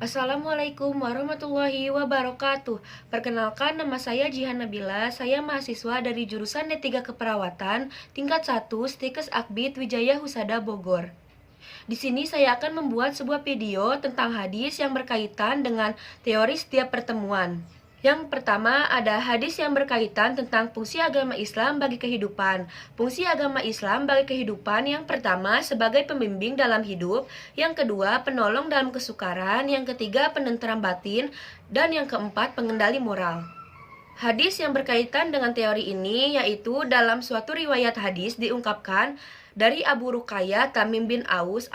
Assalamualaikum warahmatullahi wabarakatuh. Perkenalkan, nama saya Jihan Nabila. Saya mahasiswa dari jurusan D3 Keperawatan, tingkat 1, Stikes Akbid Wijaya Husada Bogor. Di sini saya akan membuat sebuah video tentang hadis yang berkaitan dengan teori setiap pertemuan. Yang pertama ada hadis yang berkaitan tentang fungsi agama Islam bagi kehidupan. Fungsi agama Islam bagi kehidupan yang pertama sebagai pembimbing dalam hidup, yang kedua penolong dalam kesukaran, yang ketiga penenteram batin, dan yang keempat pengendali moral. Hadis yang berkaitan dengan teori ini yaitu dalam suatu riwayat hadis diungkapkan dari Abu Ruqayyah Tamim bin Aus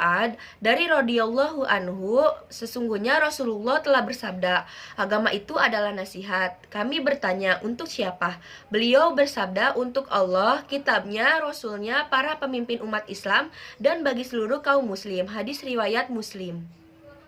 dari radhiyallahu anhu, sesungguhnya Rasulullah telah bersabda, agama itu adalah nasihat. Kami bertanya, untuk siapa? Beliau bersabda, untuk Allah, kitabnya, Rasulnya, para pemimpin umat Islam, dan bagi seluruh kaum muslim. Hadis riwayat Muslim.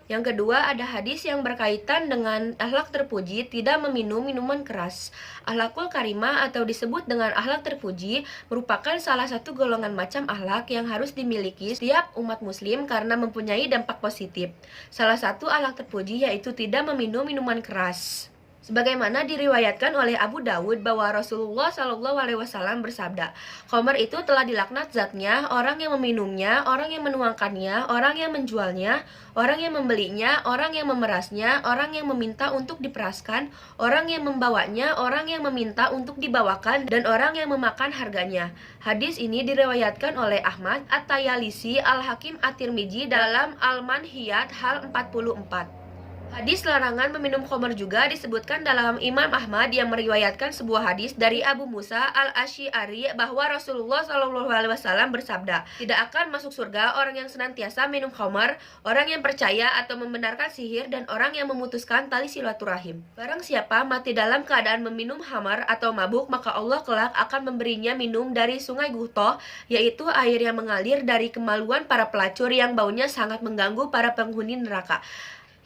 Yang kedua, ada hadis yang berkaitan dengan akhlak terpuji, tidak meminum minuman keras. Akhlakul karimah atau disebut dengan akhlak terpuji merupakan salah satu golongan macam akhlak yang harus dimiliki setiap umat muslim karena mempunyai dampak positif. Salah satu akhlak terpuji yaitu tidak meminum minuman keras. Sebagaimana diriwayatkan oleh Abu Dawud bahwa Rasulullah Shallallahu Alaihi Wasallam bersabda, khamar itu telah dilaknat zatnya, orang yang meminumnya, orang yang menuangkannya, orang yang menjualnya, orang yang membelinya, orang yang memerasnya, orang yang meminta untuk diperaskan, orang yang membawanya, orang yang meminta untuk dibawakan, dan orang yang memakan harganya. Hadis ini diriwayatkan oleh Ahmad, At-Tayalisi, Al-Hakim At-Tirmidzi dalam Al-Manhiyat hal 44. Hadis larangan meminum khamar juga disebutkan dalam Imam Ahmad yang meriwayatkan sebuah hadis dari Abu Musa al-Asy'ari bahwa Rasulullah Shallallahu Alaihi Wasallam bersabda, tidak akan masuk surga orang yang senantiasa minum khamar, orang yang percaya atau membenarkan sihir, dan orang yang memutuskan tali silaturahim. Barang siapa mati dalam keadaan meminum khamar atau mabuk, maka Allah kelak akan memberinya minum dari sungai Guhtoh, yaitu air yang mengalir dari kemaluan para pelacur yang baunya sangat mengganggu para penghuni neraka.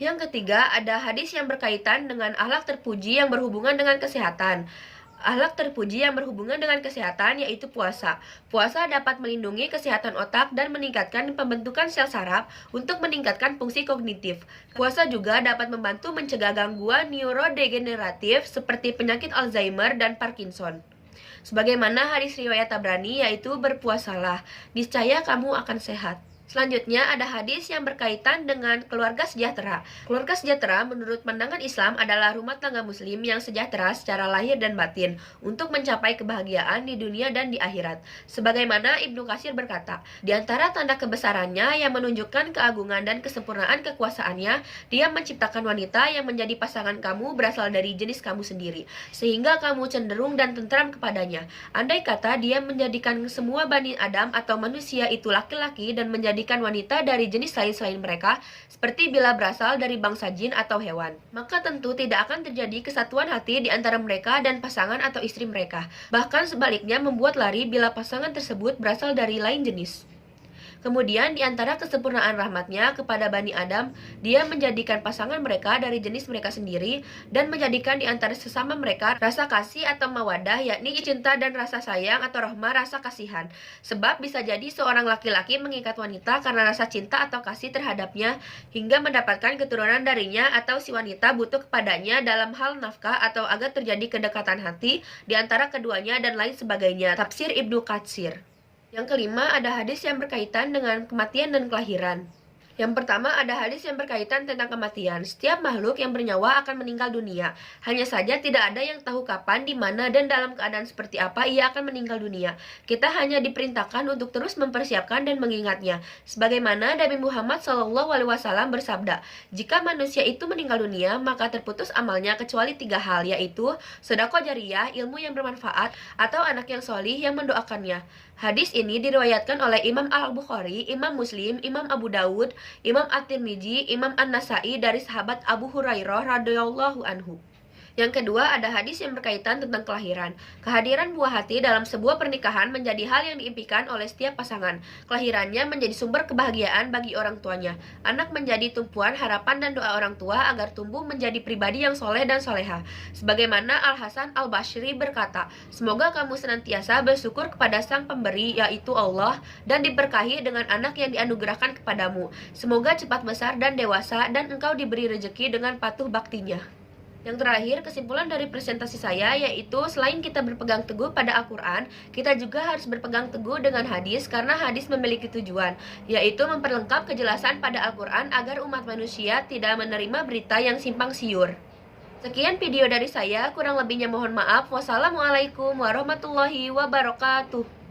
Yang ketiga, ada hadis yang berkaitan dengan akhlak terpuji yang berhubungan dengan kesehatan. Akhlak terpuji yang berhubungan dengan kesehatan yaitu puasa. Puasa dapat melindungi kesehatan otak dan meningkatkan pembentukan sel saraf untuk meningkatkan fungsi kognitif. Puasa juga dapat membantu mencegah gangguan neurodegeneratif seperti penyakit Alzheimer dan Parkinson. Sebagaimana hadis riwayat Tabrani yaitu berpuasalah, niscaya kamu akan sehat. Selanjutnya ada hadis yang berkaitan dengan keluarga sejahtera. Keluarga sejahtera menurut pandangan Islam adalah rumah tangga muslim yang sejahtera secara lahir dan batin untuk mencapai kebahagiaan di dunia dan di akhirat. Sebagaimana Ibnu Katsir berkata, di antara tanda kebesarannya yang menunjukkan keagungan dan kesempurnaan kekuasaannya, dia menciptakan wanita yang menjadi pasangan kamu berasal dari jenis kamu sendiri, sehingga kamu cenderung dan tentram kepadanya. Andai kata dia menjadikan semua Bani Adam atau manusia itu laki-laki dan menjadi wanita dari jenis lain selain mereka, seperti bila berasal dari bangsa jin atau hewan, maka tentu tidak akan terjadi kesatuan hati di antara mereka dan pasangan atau istri mereka. Bahkan sebaliknya membuat lari bila pasangan tersebut berasal dari lain jenis. Kemudian di antara kesempurnaan rahmatnya kepada Bani Adam, dia menjadikan pasangan mereka dari jenis mereka sendiri dan menjadikan di antara sesama mereka rasa kasih atau mawadah, yakni cinta dan rasa sayang atau rahmah, rasa kasihan. Sebab bisa jadi seorang laki-laki mengikat wanita karena rasa cinta atau kasih terhadapnya hingga mendapatkan keturunan darinya, atau si wanita butuh kepadanya dalam hal nafkah atau agar terjadi kedekatan hati di antara keduanya dan lain sebagainya. Tafsir Ibnu Katsir. Yang kelima, ada hadis yang berkaitan dengan kematian dan kelahiran. Yang pertama, ada hadis yang berkaitan tentang kematian. Setiap makhluk yang bernyawa akan meninggal dunia. Hanya saja tidak ada yang tahu kapan, di mana, dan dalam keadaan seperti apa ia akan meninggal dunia. Kita hanya diperintahkan untuk terus mempersiapkan dan mengingatnya. Sebagaimana Nabi Muhammad SAW bersabda, jika manusia itu meninggal dunia, maka terputus amalnya kecuali 3 hal, yaitu sedekah jariyah, ilmu yang bermanfaat, atau anak yang solih yang mendoakannya. Hadis ini diriwayatkan oleh Imam Al-Bukhari, Imam Muslim, Imam Abu Dawud, Imam At-Tirmidzi, Imam An-Nasai dari sahabat Abu Hurairah radhiyallahu anhu. Yang kedua, ada hadis yang berkaitan tentang kelahiran. Kehadiran buah hati dalam sebuah pernikahan menjadi hal yang diimpikan oleh setiap pasangan. Kelahirannya menjadi sumber kebahagiaan bagi orang tuanya. Anak menjadi tumpuan harapan dan doa orang tua agar tumbuh menjadi pribadi yang soleh dan soleha. Sebagaimana Al-Hasan Al-Bashri berkata, "Semoga kamu senantiasa bersyukur kepada Sang Pemberi, yaitu Allah, dan diberkahi dengan anak yang dianugerahkan kepadamu. Semoga cepat besar dan dewasa, dan engkau diberi rejeki dengan patuh baktinya." Yang terakhir, kesimpulan dari presentasi saya yaitu selain kita berpegang teguh pada Al-Quran, kita juga harus berpegang teguh dengan hadis karena hadis memiliki tujuan, yaitu memperlengkap kejelasan pada Al-Quran agar umat manusia tidak menerima berita yang simpang siur. Sekian video dari saya, kurang lebihnya mohon maaf. Wassalamualaikum warahmatullahi wabarakatuh.